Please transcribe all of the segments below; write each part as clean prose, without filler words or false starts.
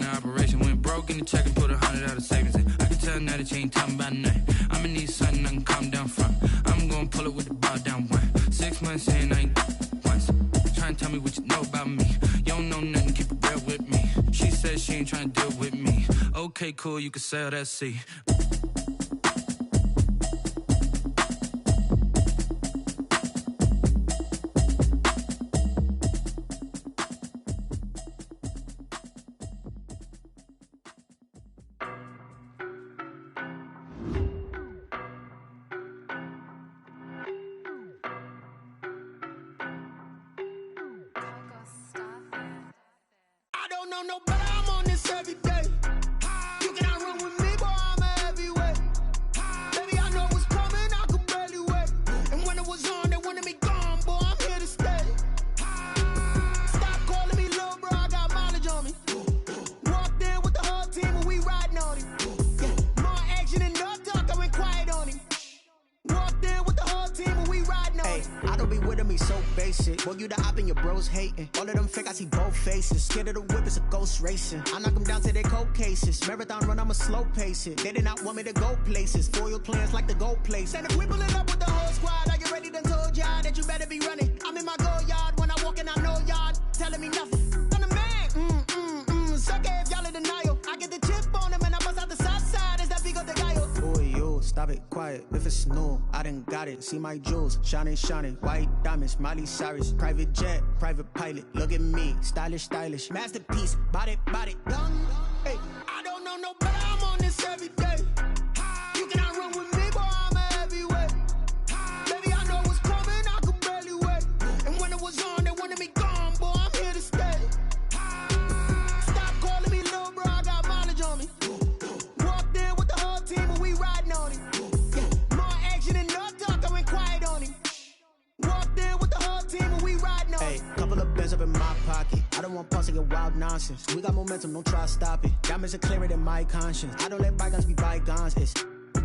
the operation. Went broke in the check and put 100 out of savings in. I can tell now that you ain't talking about nothing. I'ma need something I can calm down from. I'm gonna pull it with the bar down one. 6 months in, I ain't once. Trying to tell me what you know about me. You don't know nothing, keep it real with me. She says she ain't trying to deal with me. Okay, cool, you can sell that seat. Racing. I knock them down to their cold cases. Marathon run, I'ma slow pace it. They did not want me to go places. Foil plans like the gold place. And if we pulling up with the whole squad, are you ready? Done told y'all that you better be running. I'm in my go yard when I walk in, I know y'all telling me nothing. I'm the man. Suck it if y'all in denial. I get the chip on them and I bust out the south side. Is that Vigo de Gallo? Boy, yo, stop it, quiet. If it's new, I done got it. See my jewels, shining, shining. White diamonds, Miley Cyrus. Private jet, private pilot. Look at me, stylish, stylish. Masterpiece, body, done. Hey, I don't know no better. I'm on this every day. You cannot run with me, boy. I'm a heavyweight. Baby, I know what's coming. I could barely wait. And when it was on, they wanted me gone, boy. I'm here to stay. Stop calling me little bro. I got mileage on me. Walked in with the whole team, and we riding on him. Yeah, more action and no talk. I went quiet on him. Walked in with the whole team, and we riding on him. Hey, couple of bands up in my pocket. I don't want pause to get wild nonsense. We got momentum, don't try to stop it. Diamonds are clearer than my conscience. I don't let bygones be bygones.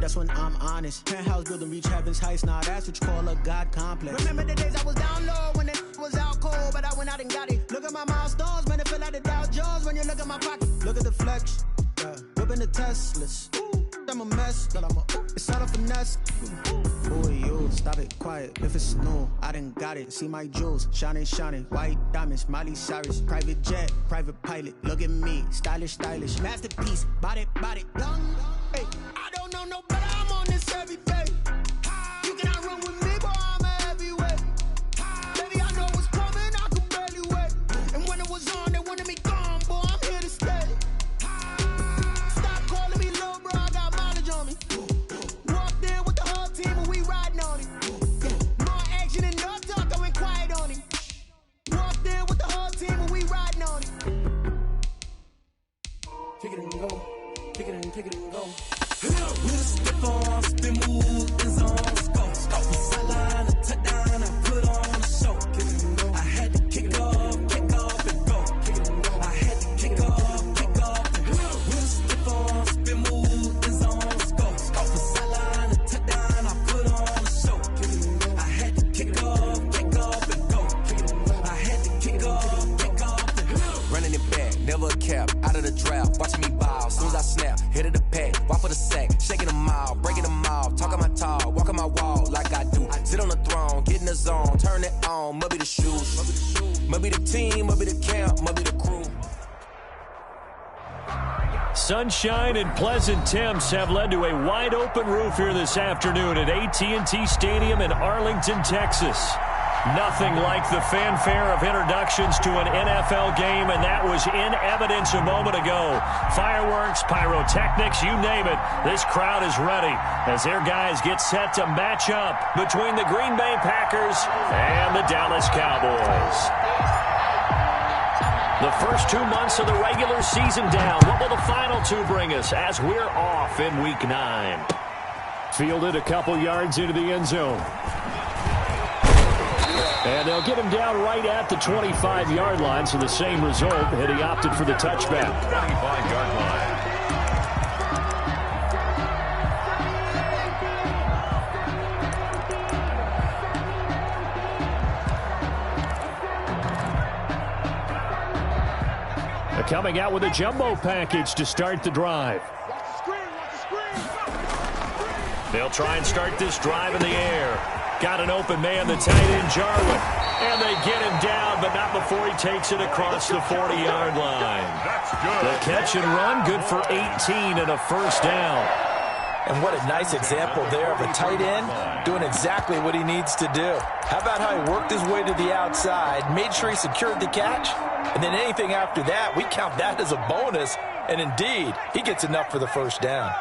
That's when I'm honest. Penthouse building, reach heaven's heights. Now that's what you call a God complex. Remember the days I was down low when it was out cold, but I went out and got it. Look at my milestones, man, it feel like the Dow Jones when you look at my pocket. Look at the flex, whipping the Teslas. I'm a mess, but it's all a finesse. Boy, yo, stop it, quiet. If it's new, I done got it. See my jewels, shining, shining. White diamonds, Miley Cyrus. Private jet, private pilot. Look at me, stylish, stylish. Masterpiece, body, done. Hey, I don't know no better. I'm on this every day. You cannot run with me, boy. I'm a heavyweight. Baby, I know what's coming. I could barely wait. And when it was on, they wanted me gone, boy. I'm here to stay. Stop calling me little bro. I got mileage on me. Walked in with the whole team, and we riding on him. Yeah, more action and no talk. I went quiet on him. Walked in with the whole team, and we riding on him. Kick it and go. Kick it and go. With a stiff arm, spin move, and zones go. Sideline, a touchdown, I put on a show. I had to kick off and go. I had to kick off and go. With a stiff arm, spin move, and zones go. Sideline, a touchdown, I put on a show. I had to kick off and go. I had to kick off and go. Running it back, never a cap, out of the draft, watching me ball. Soon as I snap, hit of the pack, walk for the sack, shaking them all, breaking them all, talking my talk, walking my wall like I do. Sit on the throne, get in the zone, turn it on, must be the shoes, must be the team, must be the camp, must be the crew. Sunshine and pleasant temps have led to a wide-open roof here this afternoon at AT&T Stadium in Arlington, Texas. Nothing like the fanfare of introductions to an NFL game, and that was in evidence a moment ago. Fireworks, pyrotechnics, you name it. This crowd is ready as their guys get set to match up between the Green Bay Packers and the Dallas Cowboys. The first 2 months of the regular season down. What will the final two bring us as we're off in Week 9? Fielded a couple yards into the end zone. And they'll get him down right at the 25-yard line, so the same result, and he opted for the touchback. 25-yard line. A coming out with a jumbo package to start the drive. They'll try and start this drive in the air. Got an open man, the tight end, Jarwin. And they get him down, but not before he takes it across the 40-yard line. That's good. The catch and run, good for 18 and a first down. And what a nice example there of a tight end doing exactly what he needs to do. How about how he worked his way to the outside, made sure he secured the catch, and then anything after that, we count that as a bonus. And indeed, he gets enough for the first down.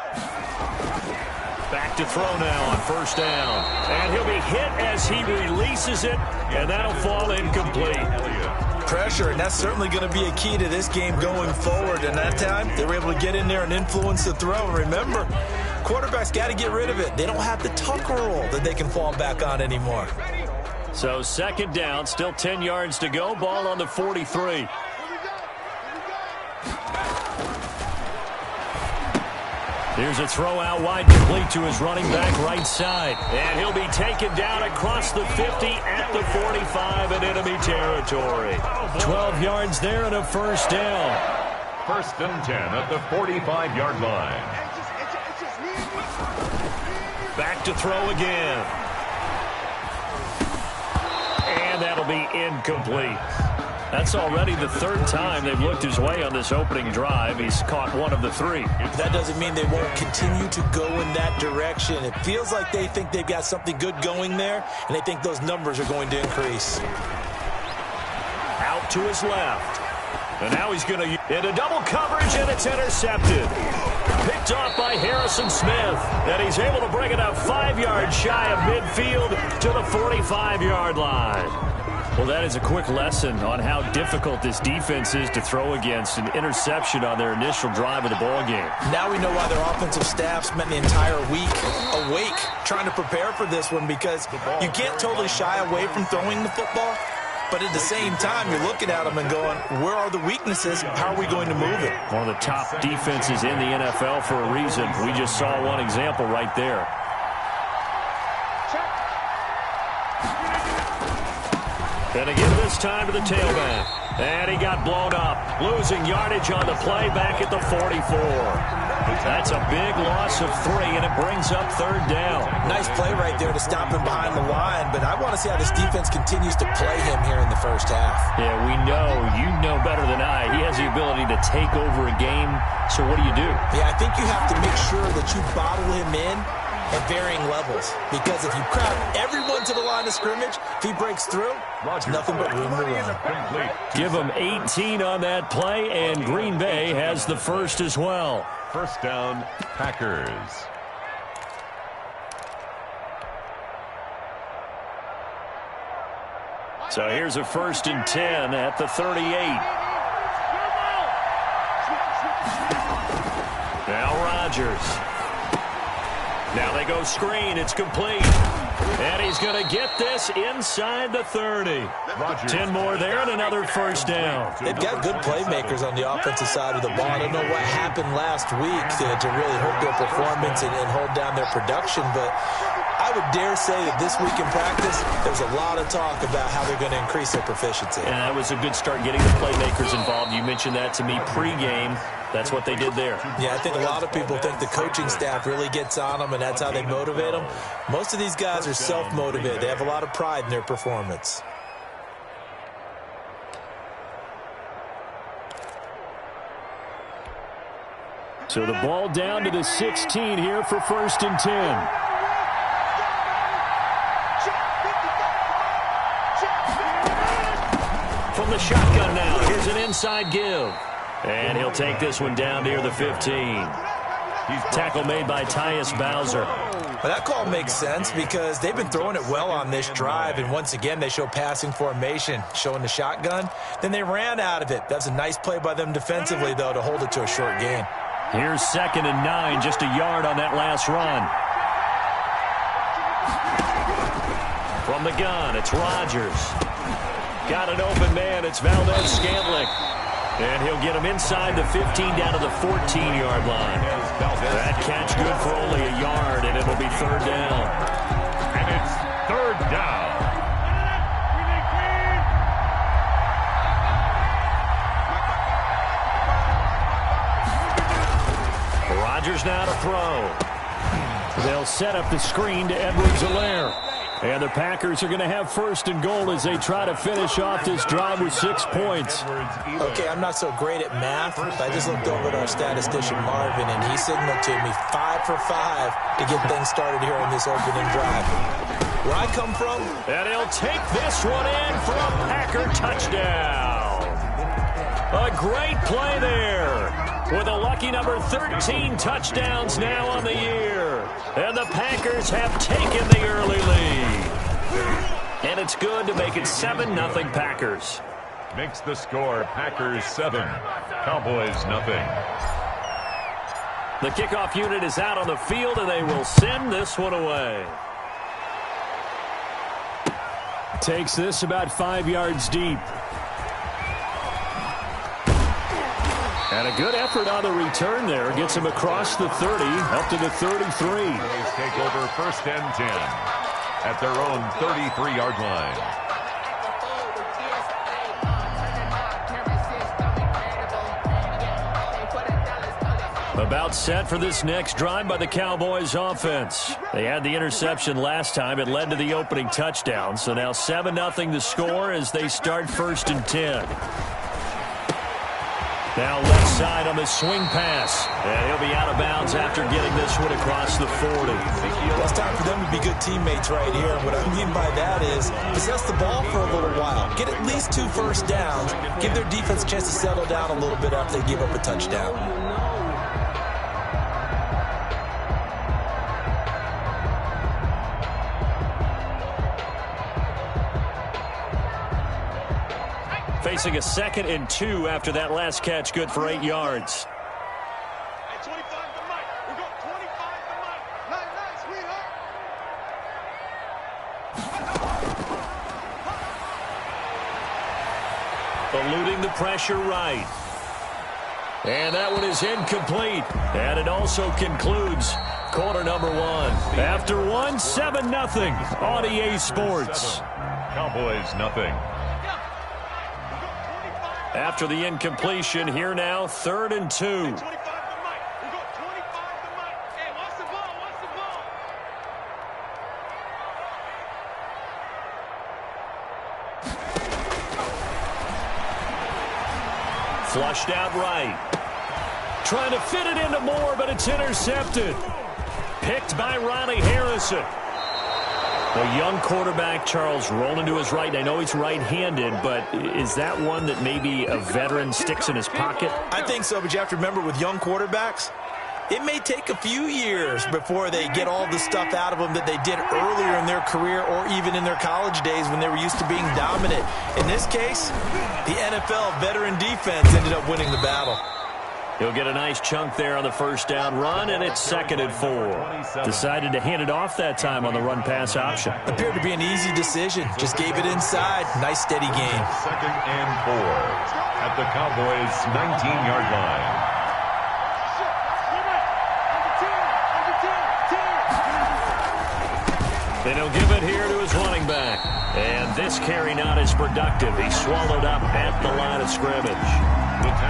Back to throw now on first down. And he'll be hit as he releases it, and that'll fall incomplete. Pressure, and that's certainly going to be a key to this game going forward. And that time, they were able to get in there and influence the throw. And remember, quarterbacks got to get rid of it. They don't have the tuck roll that they can fall back on anymore. So second down, still 10 yards to go. Ball on the 43. Here's a throw out wide, complete to his running back right side. And he'll be taken down across the 50 at the 45 in enemy territory. 12 yards there and a first down. First and 10 at the 45-yard line. Back to throw again. And that'll be incomplete. That's already the third time they've looked his way on this opening drive. He's caught one of the three. That doesn't mean they won't continue to go in that direction. It feels like they think they've got something good going there, and they think those numbers are going to increase. Out to his left. And now he's going to into double coverage, and it's intercepted. Picked off by Harrison Smith. And he's able to bring it up 5 yards shy of midfield to the 45-yard line. Well, that is a quick lesson on how difficult this defense is to throw against. An interception on their initial drive of the ball game. Now we know why their offensive staff spent the entire week awake trying to prepare for this one, because you can't totally shy away from throwing the football. But at the same time, you're looking at them and going, where are the weaknesses? How are we going to move it? One of the top defenses in the NFL for a reason. We just saw one example right there. And again this time to the tailback. And he got blown up. Losing yardage on the play back at the 44. That's a big loss of 3, and it brings up third down. Nice play right there to stop him behind the line, but I want to see how this defense continues to play him here in the first half. Yeah, we know. You know better than I. He has the ability to take over a game, so what do? Yeah, I think you have to make sure that you bottle him in at varying levels, because if you crowd everyone to the line of scrimmage, if he breaks through, there's nothing but room to run. Give him 18 on that play, and Green Bay has the first as well. First down, Packers. So here's a first and 10 at the 38. Now Rodgers. Now they go screen. It's complete. And he's going to get this inside the 30. 10 more there and another first down. They've got good playmakers on the offensive side of the ball. I don't know what happened last week to really hurt their performance and hold down their production, but I would dare say that this week in practice, there's a lot of talk about how they're going to increase their proficiency. And that was a good start getting the playmakers involved. You mentioned that to me pregame. That's what they did there. Yeah, I think a lot of people think the coaching staff really gets on them, and that's how they motivate them. Most of these guys are self-motivated. They have a lot of pride in their performance. So the ball down to the 16 here for first and 10. From the shotgun now, here's an inside give. And he'll take this one down near the 15. Tackle made by Tyus Bowser. Well, that call makes sense because they've been throwing it well on this drive, and once again they show passing formation, showing the shotgun. Then they ran out of it. That's a nice play by them defensively, though, to hold it to a short gain. Here's 2nd and 9, just a yard on that last run. From the gun, it's Rodgers. Got an open man, it's Valdez-Scantling. And he'll get him inside the 15 down to the 14-yard line. That catch good for only a yard, and it'll be third down. And it's third down. Rodgers now to throw. They'll set up the screen to Edwards-Helaire. And the Packers are going to have first and goal as they try to finish off this drive with 6 points. Okay, I'm not so great at math, but I just looked over at our statistician Marvin, and he signaled to me 5 for 5 to get things started here on this opening drive. Where I come from, and he'll take this one in for a Packer touchdown. A great play there with a lucky number 13 touchdowns now on the year. And the Packers have taken the early lead. And it's good to make it 7-0 Packers. Makes the score Packers 7, Cowboys nothing. The kickoff unit is out on the field, and they will send this one away. Takes this about 5 yards deep. And a good effort on the return there. Gets him across the 30, up to the 33. Cowboys take over first and 10 at their own 33-yard line. About set for this next drive by the Cowboys offense. They had the interception last time. It led to the opening touchdown. So now 7-0 the score as they start first and 10. Now left side on the swing pass. And he'll be out of bounds after getting this one across the 40. It's time for them to be good teammates right here. And what I mean by that is possess the ball for a little while. Get at least 2 first downs. Give their defense a chance to settle down a little bit after they give up a touchdown. Facing a 2nd and 2 after that last catch, good for 8 yards. Hey, 25 to Mike. We got 25 to Mike. Nice, sweetheart. Eluding the pressure right. And that one is incomplete. And it also concludes quarter number 1. After 1, 7-0 on EA Sports. Cowboys nothing. After the incompletion, here now, 3rd and 2. 25 to Mike. We got 25 to Mike. Hey, watch the ball. Watch the ball. Flushed out right. Trying to fit it into Moore, but it's intercepted. Picked by Ronnie Harrison. A young quarterback, Charles, rolling to his right. I know he's right-handed, but is that one that maybe a veteran sticks in his pocket? I think so, but you have to remember with young quarterbacks, it may take a few years before they get all the stuff out of them that they did earlier in their career or even in their college days when they were used to being dominant. In this case, the NFL veteran defense ended up winning the battle. He'll get a nice chunk there on the first down run, and it's 2nd and 4. Decided to hand it off that time on the run-pass option. Appeared to be an easy decision. Just gave it inside. Nice, steady gain. 2nd and 4 at the Cowboys' 19-yard line. Then he'll give it here to his running back. And this carry not as productive. He swallowed up at the line of scrimmage.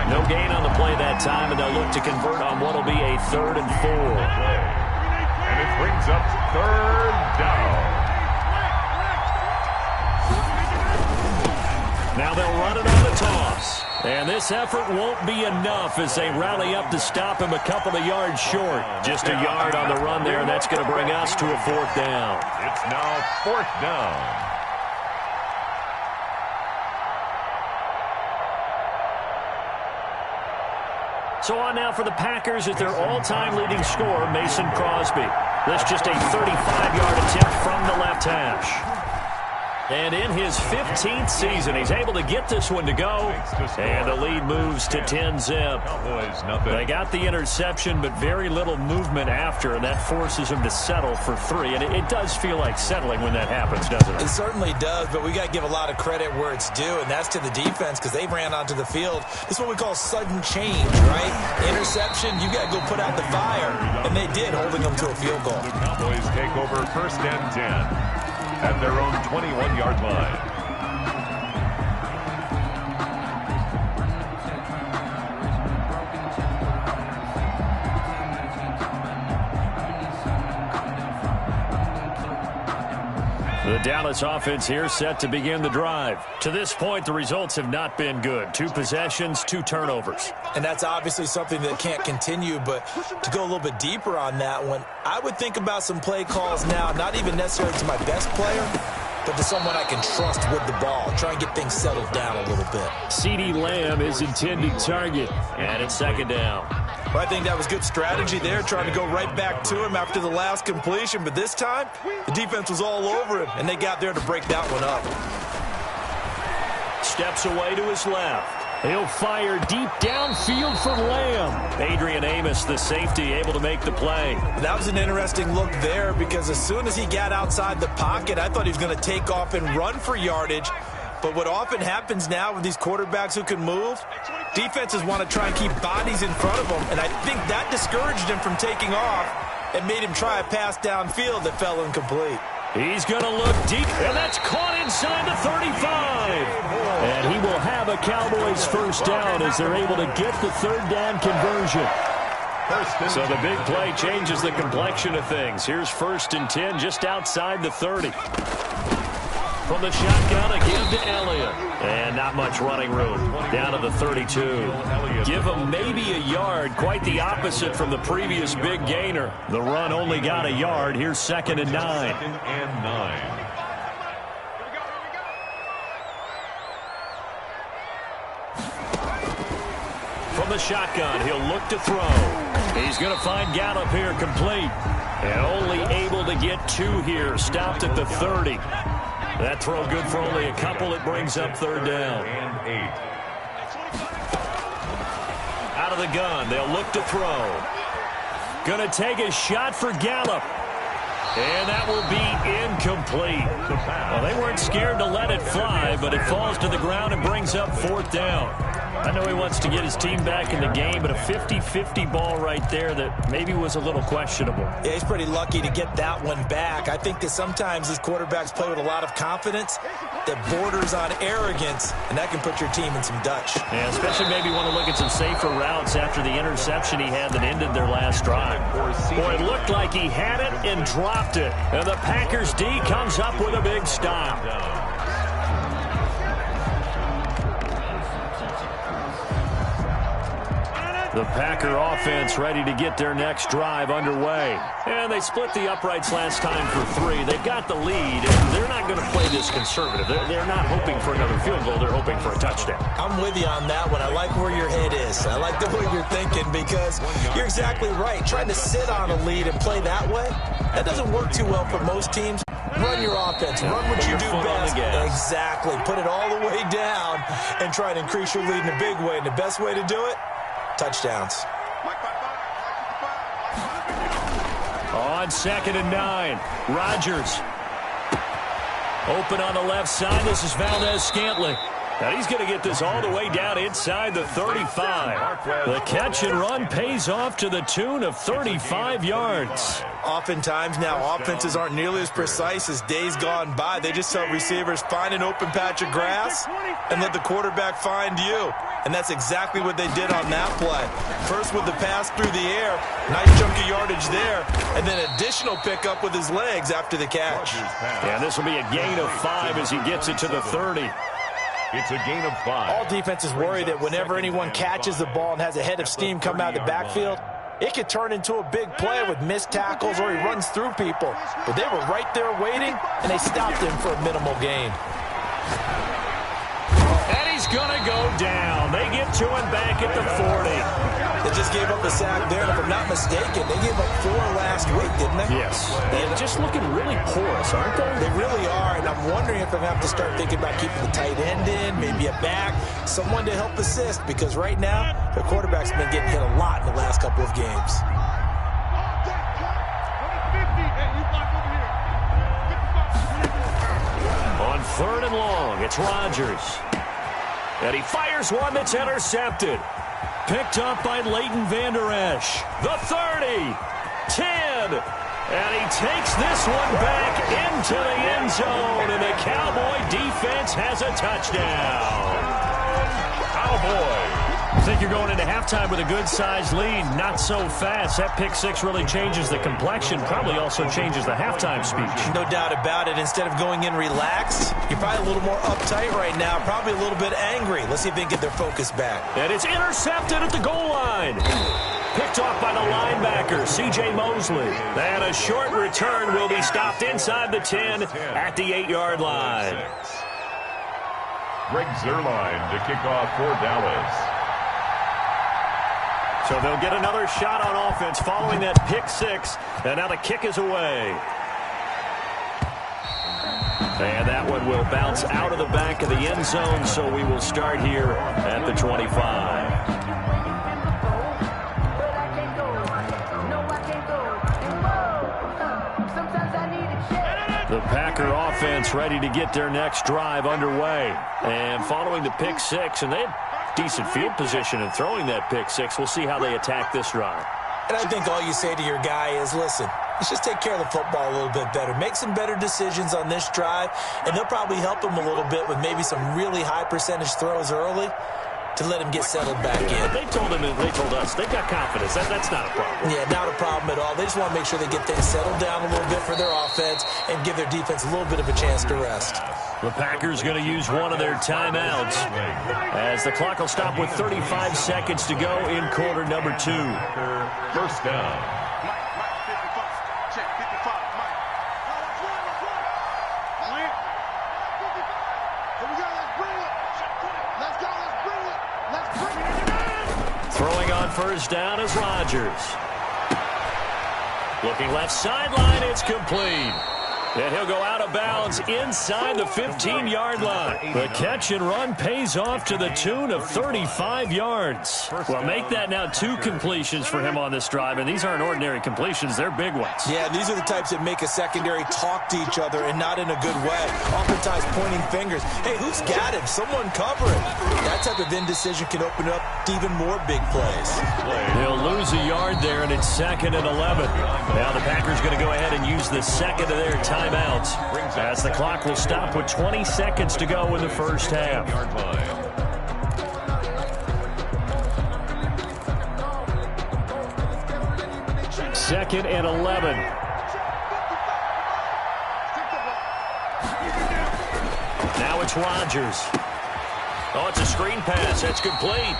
No gain on the play that time, and they'll look to convert on what will be a 3rd and 4. And it brings up 3rd down. Now they'll run it on the toss. And this effort won't be enough as they rally up to stop him a couple of yards short. Just a yard on the run there, and that's going to bring us to a 4th down. It's now 4th down. So on now for the Packers at their all-time leading scorer, Mason Crosby. That's just a 35-yard attempt from the left hash. And in his 15th season, he's able to get this one to go. And the lead moves to 10-zip. They got the interception, but very little movement after, and that forces him to settle for 3. And it does feel like settling when that happens, doesn't it? It certainly does, but we got to give a lot of credit where it's due, and that's to the defense because they ran onto the field. This is what we call sudden change, right? Interception, you got to go put out the fire, and they did, holding them to a field goal. The Cowboys take over first and 10 at their own 21-yard line. The Dallas offense here set to begin the drive. To this point, the results have not been good. 2 possessions, 2 turnovers. And that's obviously something that can't continue, but to go a little bit deeper on that one, I would think about some play calls now, not even necessarily to my best player, but to someone I can trust with the ball. Try and get things settled down a little bit. CeeDee Lamb is intended target, and it's 2nd down. Well, I think that was good strategy there, trying to go right back to him after the last completion. But this time, the defense was all over him, and they got there to break that one up. Steps away to his left. He'll fire deep downfield for Lamb. Adrian Amos, the safety, able to make the play. That was an interesting look there because as soon as he got outside the pocket, I thought he was going to take off and run for yardage. But what often happens now with these quarterbacks who can move, defenses want to try and keep bodies in front of them. And I think that discouraged him from taking off and made him try a pass downfield that fell incomplete. He's going to look deep, and that's caught inside the 35. And he will have a Cowboys first down as they're able to get the 3rd down conversion. So the big play changes the complexion of things. Here's 1st and 10 just outside the 30. From the shotgun, again to Elliott. And not much running room. Down to the 32. Give him maybe a yard. Quite the opposite from the previous big gainer. The run only got a yard. Here's 2nd and 9. 2nd and 9. From the shotgun, he'll look to throw. He's going to find Gallup here complete. And only able to get 2 here. Stopped at the 30. That throw good for only a couple. It brings up 3rd down. And 8. Out of the gun, they'll look to throw. Going to take a shot for Gallup. And that will be incomplete. Well, they weren't scared to let it fly, but it falls to the ground and brings up 4th down. I know he wants to get his team back in the game, but a 50-50 ball right there that maybe was a little questionable. Yeah, he's pretty lucky to get that one back. I think that sometimes these quarterbacks play with a lot of confidence that borders on arrogance, and that can put your team in some Dutch. Yeah, especially maybe want to look at some safer routes after the interception he had that ended their last drive. Boy, it looked like he had it and dropped it. And the Packers D comes up with a big stop. The Packer offense ready to get their next drive underway. And they split the uprights last time for 3. They've got the lead, and they're not going to play this conservative. They're not hoping for another field goal. They're hoping for a touchdown. I'm with you on that one. I like where your head is. I like the way you're thinking because you're exactly right. Trying to sit on a lead and play that way, that doesn't work too well for most teams. Run your offense. Run what you do best. Exactly. Put it all the way down and try to increase your lead in a big way. And the best way to do it, touchdowns. On 2nd and 9, Rodgers. Open on the left side. This is Valdez-Scantling. And he's going to get this all the way down inside the 35. The catch and run pays off to the tune of 35 yards. Oftentimes now offenses aren't nearly as precise as days gone by. They just tell receivers, find an open patch of grass and let the quarterback find you. And that's exactly what they did on that play. First with the pass through the air, nice chunk of yardage there, and then additional pickup with his legs after the catch. Yeah, this will be a gain of 5 as he gets it to the 30. It's a gain of 5. All defenses worry that whenever anyone catches the ball and has a head of steam come out of the backfield, it could turn into a big play with missed tackles or he runs through people. But they were right there waiting, and they stopped him for a minimal gain. And he's going to go down. They get to him back at the 40. They just gave up a sack there, and if I'm not mistaken, they gave up 4 last week, didn't they? Yes. They're just looking really porous, aren't they? They really are, and I'm wondering if I'm going to have to start thinking about keeping the tight end in, maybe a back, someone to help assist, because right now, the quarterback's been getting hit a lot in the last couple of games. On 3rd and long, it's Rodgers. And he fires one that's intercepted. Picked up by Leighton Vander Esch. The 30, 10, and he takes this one back into the end zone, and the Cowboy defense has a touchdown. Cowboy. I think you're going into halftime with a good-sized lead. Not so fast. That pick six really changes the complexion, probably also changes the halftime speech. No doubt about it. Instead of going in relaxed, you're probably a little more uptight right now, probably a little bit angry. Let's see if they can get their focus back. And it's intercepted at the goal line. Picked off by the linebacker, C.J. Mosley. And a short return will be stopped inside the 10 at the 8-yard line. Greg Zuerlein to kick off for Dallas. So they'll get another shot on offense following that pick six. And now the kick is away. And that one will bounce out of the back of the end zone, so we will start here at the 25. The Packer offense ready to get their next drive underway. And following the pick six, and they had decent field position in throwing that pick six. We'll see how they attack this drive. And I think all you say to your guy is, listen, let's just take care of the football a little bit better. Make some better decisions on this drive, and they'll probably help him a little bit with maybe some really high percentage throws early to let him get settled back in. They told him, and they told us, they've got confidence. That's not a problem. Yeah, not a problem at all. They just want to make sure they get things settled down a little bit for their offense and give their defense a little bit of a chance to rest. The Packers going to use one of their timeouts as the clock will stop with 35 seconds to go in quarter number 2. First down. Throwing on first down is Rodgers. Looking left sideline, it's complete. And he'll go out of bounds inside the 15-yard line. The catch and run pays off to the tune of 35 yards. Well, make that now 2 completions for him on this drive, and these aren't ordinary completions. They're big ones. Yeah, these are the types that make a secondary talk to each other and not in a good way. Oftentimes pointing fingers. Hey, who's got him? Someone cover him. That type of indecision can open up to even more big plays. He'll lose a yard there, and it's 2nd and 11. Now the Packers going to go ahead and use the second of their timeouts as the clock will stop with 20 seconds to go in the first half. 2nd and 11. Now it's Rodgers. Oh, it's a screen pass. That's complete.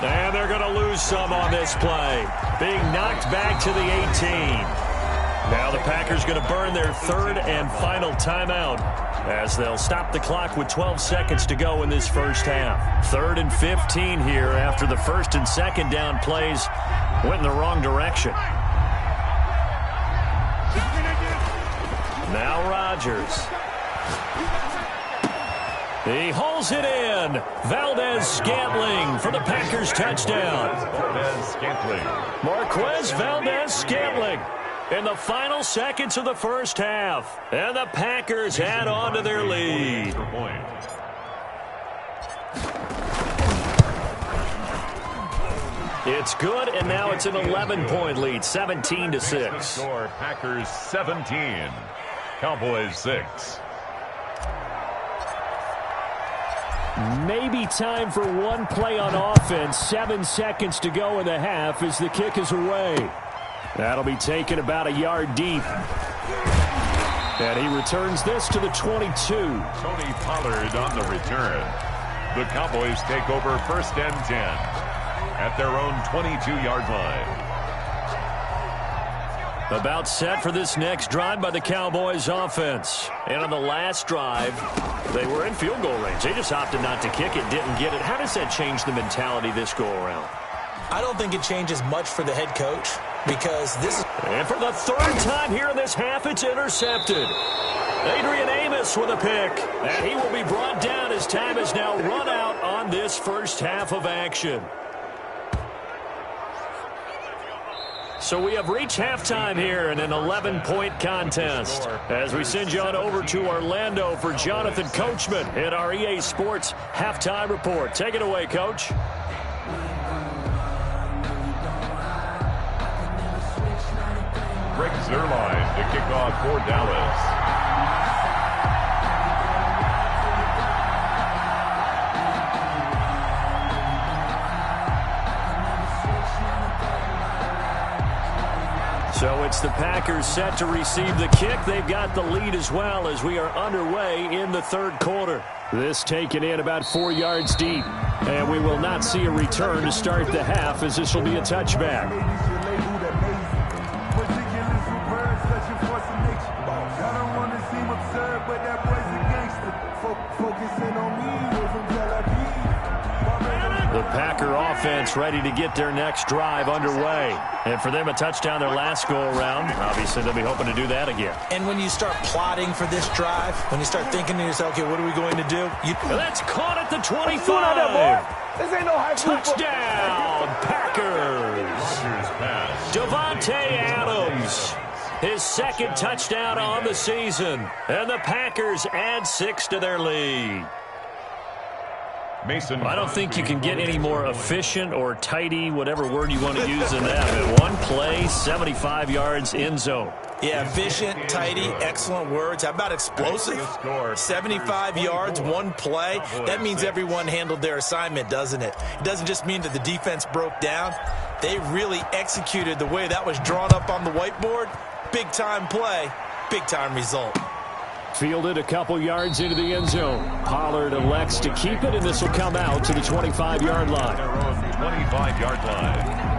And they're going to lose some on this play. Being knocked back to the 18. Now the Packers going to burn their 3rd and final timeout as they'll stop the clock with 12 seconds to go in this first half. 3rd and 15 here after the 1st and 2nd down plays went in the wrong direction. Now Rodgers. He hauls it in. Valdez-Scantling for the Packers touchdown. Marquez Valdez-Scantling in the final seconds of the first half. And the Packers add on to their lead. It's good, and now it's an 11-point lead, 17-6. Score Packers 17, Cowboys 6. Maybe time for one play on offense. 7 seconds to go in the half as the kick is away. That'll be taken about a yard deep. And he returns this to the 22. Tony Pollard on the return. The Cowboys take over 1st and 10 at their own 22-yard line. About set for this next drive by the Cowboys offense. And on the last drive, they were in field goal range. They just opted not to kick it, didn't get it. How does that change the mentality this go around? I don't think it changes much for the head coach because this is... And for the 3rd time here in this half, it's intercepted. Adrian Amos with a pick. And he will be brought down as time is now run out on this first half of action. So we have reached halftime here in an 11-point contest as we send you on over to Orlando for Jonathan Coachman in our EA Sports Halftime Report. Take it away, Coach. Greg Zuerlein to kick off for Dallas. So it's the Packers set to receive the kick. They've got the lead as well as we are underway in the third quarter. This taken in about 4 yards deep. And we will not see a return to start the half as this will be a touchback. The Packer offense ready to get their next drive underway. And for them, a touchdown their last go-around. Obviously, they'll be hoping to do that again. And when you start plotting for this drive, when you start thinking to yourself, okay, what are we going to do? That's caught at the 25. This ain't no high school Touchdown, Packers. Devontae Adams. His second touchdown on the season. And the Packers add 6 to their lead. Mason. I don't think you can get any more efficient or tidy, whatever word you want to use in that. In one play, 75 yards in zone. Yeah, efficient, tidy, excellent words. How about explosive? 75 yards, one play. That means everyone handled their assignment, doesn't it? It doesn't just mean that the defense broke down. They really executed the way that was drawn up on the whiteboard. Big-time play, big-time result. Fielded a couple yards into the end zone. Pollard elects to keep it, and this will come out to the 25-yard line. 25-yard line.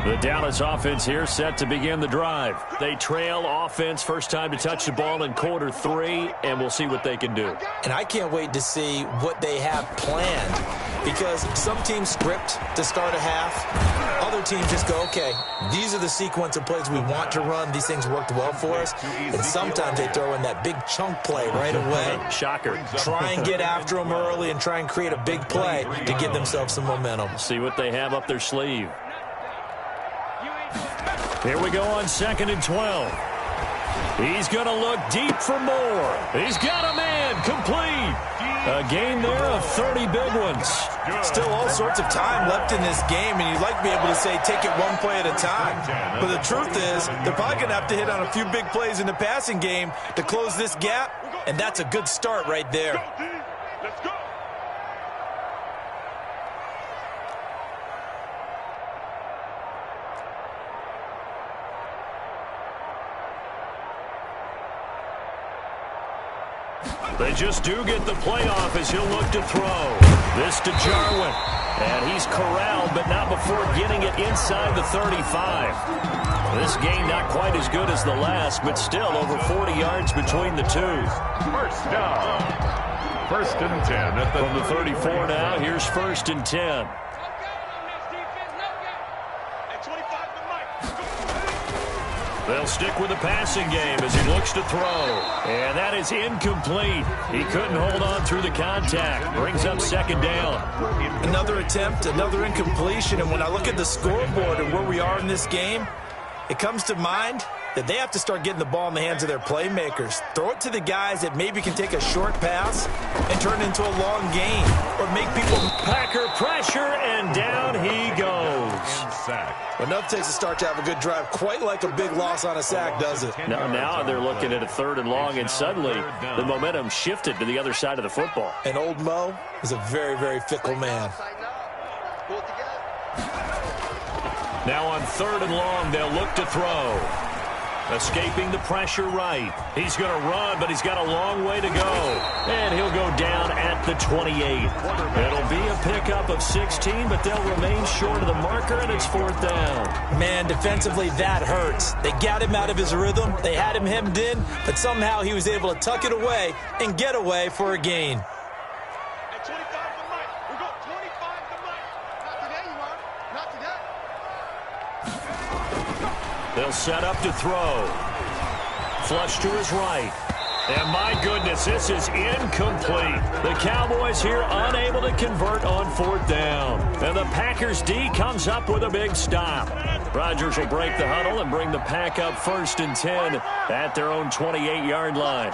The Dallas offense here set to begin the drive. They trail offense, first time to touch the ball in quarter 3, and we'll see what they can do. And I can't wait to see what they have planned, because some teams script to start a half. Other teams just go, okay, these are the sequence of plays we want to run. These things worked well for us. And sometimes they throw in that big chunk play right away. Shocker. Try and get after them early and try and create a big play to give themselves some momentum. See what they have up their sleeve. Here we go on 2nd and 12. He's going to look deep for more. He's got a man complete. A gain there of 30 big ones. Still all sorts of time left in this game, and you'd like to be able to say take it one play at a time. But the truth is, they're probably going to have to hit on a few big plays in the passing game to close this gap, and that's a good start right there. Let's go. They just do get the playoff as he'll look to throw. This to Jarwin. And he's corralled, but not before getting it inside the 35. This game not quite as good as the last, but still over 40 yards between the two. First down. 1st and 10. From the 34 now, here's 1st and 10. They'll stick with the passing game as he looks to throw. And that is incomplete. He couldn't hold on through the contact. Brings up 2nd down. Another attempt, another incompletion. And when I look at the scoreboard and where we are in this game, it comes to mind that they have to start getting the ball in the hands of their playmakers. Throw it to the guys that maybe can take a short pass and turn it into a long gain. Or make people... Packer pressure, and down he goes. Enough takes a start to have a good drive. Quite like a big loss on a sack, does it? Now they're looking at a 3rd and long, and suddenly the momentum shifted to the other side of the football. And old Mo is a very, very fickle man. Now on 3rd and long, they'll look to throw. Escaping the pressure right. He's going to run, but he's got a long way to go. And he'll go down at the 28. It'll be a pickup of 16, but they'll remain short of the marker, and it's 4th down. Man, defensively, that hurts. They got him out of his rhythm. They had him hemmed in, but somehow he was able to tuck it away and get away for a gain. At 25 to Mike. We got 25 to Mike. Not today, you are. Not today. They'll set up to throw. Flush to his right. And my goodness, this is incomplete. The Cowboys here unable to convert on 4th down. And the Packers D comes up with a big stop. Rodgers will break the huddle and bring the Pack up 1st and 10 at their own 28-yard line.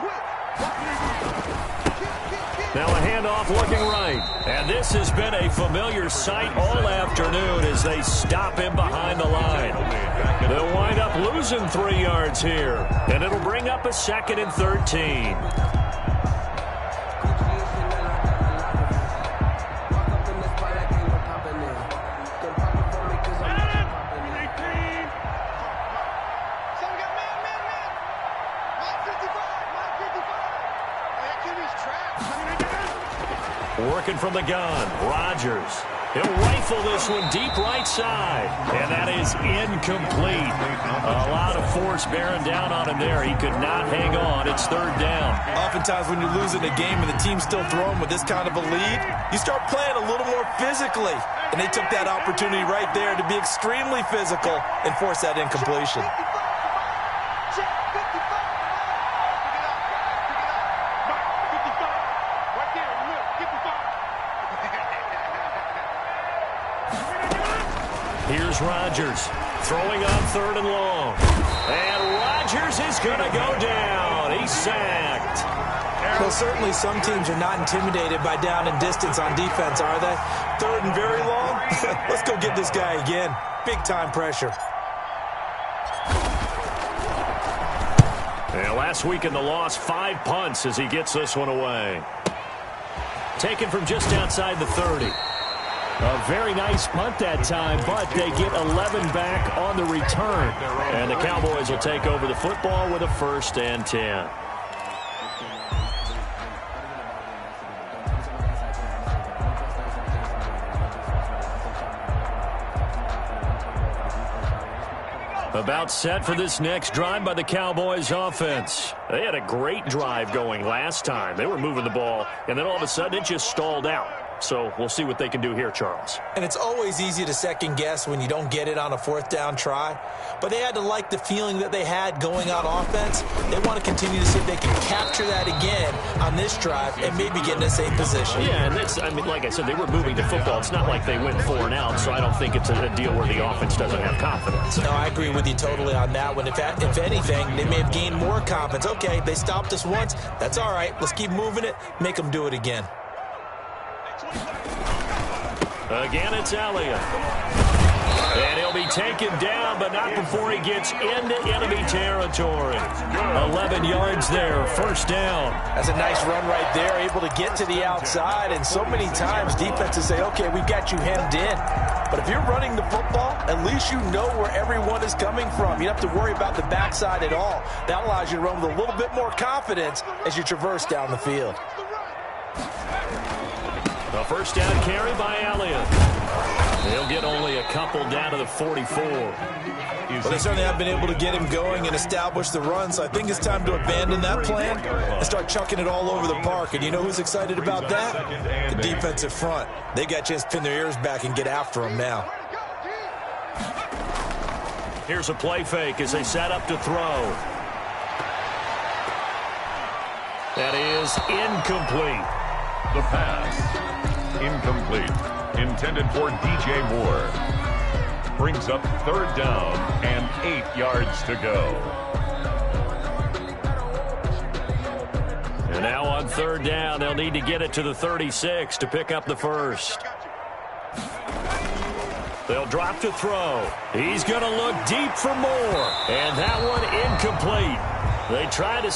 Now a handoff looking right. And this has been a familiar sight all afternoon as they stop him behind the line. They'll wind up losing 3 yards here. And it'll bring up a 2nd and 13. Working from the gun, Rodgers. He'll rifle this one deep right side. And that is incomplete. A lot of force bearing down on him there. He could not hang on. It's third down. Oftentimes when you're losing a game and the team's still throwing with this kind of a lead, you start playing a little more physically. And they took that opportunity right there to be extremely physical and force that incompletion. Here's Rodgers throwing on third and long. And Rodgers is going to go down. He's sacked. Well, certainly some teams are not intimidated by down and distance on defense, are they? Third and very long? Let's go get this guy again. Big-time pressure. And last week in the loss, 5 punts as he gets this one away. Taken from just outside the 30. A very nice punt that time, but they get 11 back on the return. And the Cowboys will take over the football with a 1st and 10. About set for this next drive by the Cowboys offense. They had a great drive going last time. They were moving the ball, and then all of a sudden it just stalled out. So we'll see what they can do here, Charles. And it's always easy to second guess when you don't get it on a 4th down try. But they had to like the feeling that they had going on offense. They want to continue to see if they can capture that again on this drive and maybe get in the same position. Yeah, and it's, I mean, like I said, they were moving the football. It's not like they went 4 and out, so I don't think it's a deal where the offense doesn't have confidence. No, I agree with you totally on that one. If anything, they may have gained more confidence. Okay, they stopped us once. That's all right. Let's keep moving it. Make them do it again. Again, it's Elliott. And he'll be taken down, but not before he gets into enemy territory. 11 yards there, 1st down. That's a nice run right there, able to get to the outside. And so many times defenses say, okay, we've got you hemmed in. But if you're running the football, at least you know where everyone is coming from. You don't have to worry about the backside at all. That allows you to run with a little bit more confidence as you traverse down the field. A 1st down carry by Elliott. They'll get only a couple down to the 44. Well, they certainly have been able to get him going and establish the run, so I think it's time to abandon that plan and start chucking it all over the park. And you know who's excited about that? The defensive front. They got a chance to pin their ears back and get after him now. Here's a play fake as they set up to throw. That is incomplete. The pass. Incomplete. Intended for DJ Moore. Brings up 3rd down and 8 yards to go. And now on 3rd down, they'll need to get it to the 36 to pick up the 1st. They'll drop to throw. He's going to look deep for more. And that one incomplete. They try to...